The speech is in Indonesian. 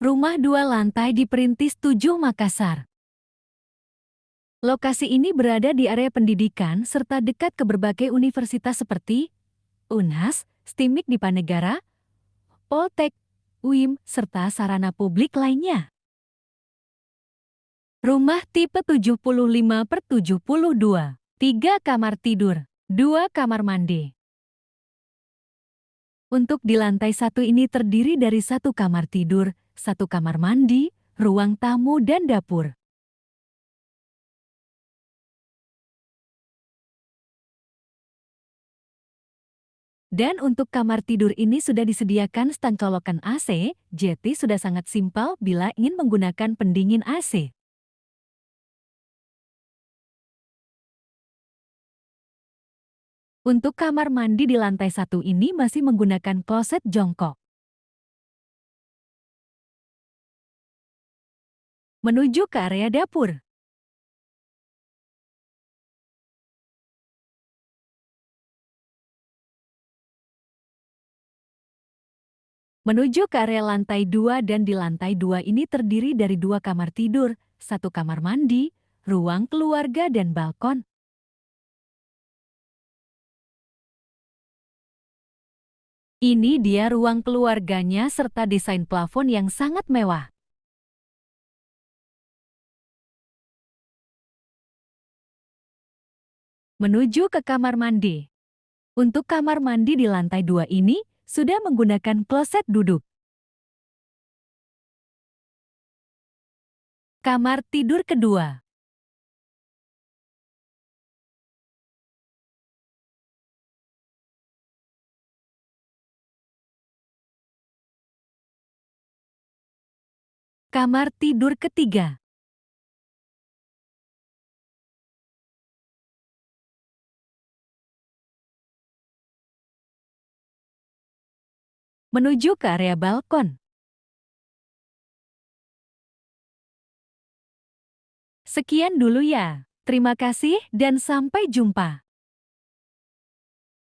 Rumah 2 lantai di Perintis 7 Makassar. Lokasi ini berada di area pendidikan serta dekat ke berbagai universitas seperti UNHAS, STIMIK Dipanegara, Poltek, UIM, serta sarana publik lainnya. Rumah tipe 75/72, 3 kamar tidur, 2 kamar mandi. Untuk di lantai 1 ini terdiri dari 1 kamar tidur, 1 kamar mandi, ruang tamu dan dapur. Dan untuk kamar tidur ini sudah disediakan stan colokan AC, jadi sudah sangat simpel bila ingin menggunakan pendingin AC. Untuk kamar mandi di lantai 1 ini masih menggunakan kloset jongkok. Menuju ke area dapur. Menuju ke area lantai 2 dan di lantai 2 ini terdiri dari 2 kamar tidur, 1 kamar mandi, ruang keluarga dan balkon. Ini dia ruang keluarganya serta desain plafon yang sangat mewah. Menuju ke kamar mandi. Untuk kamar mandi di lantai 2 ini sudah menggunakan kloset duduk. Kamar tidur kedua. Kamar tidur ketiga. Menuju ke area balkon. Sekian dulu ya. Terima kasih dan sampai jumpa.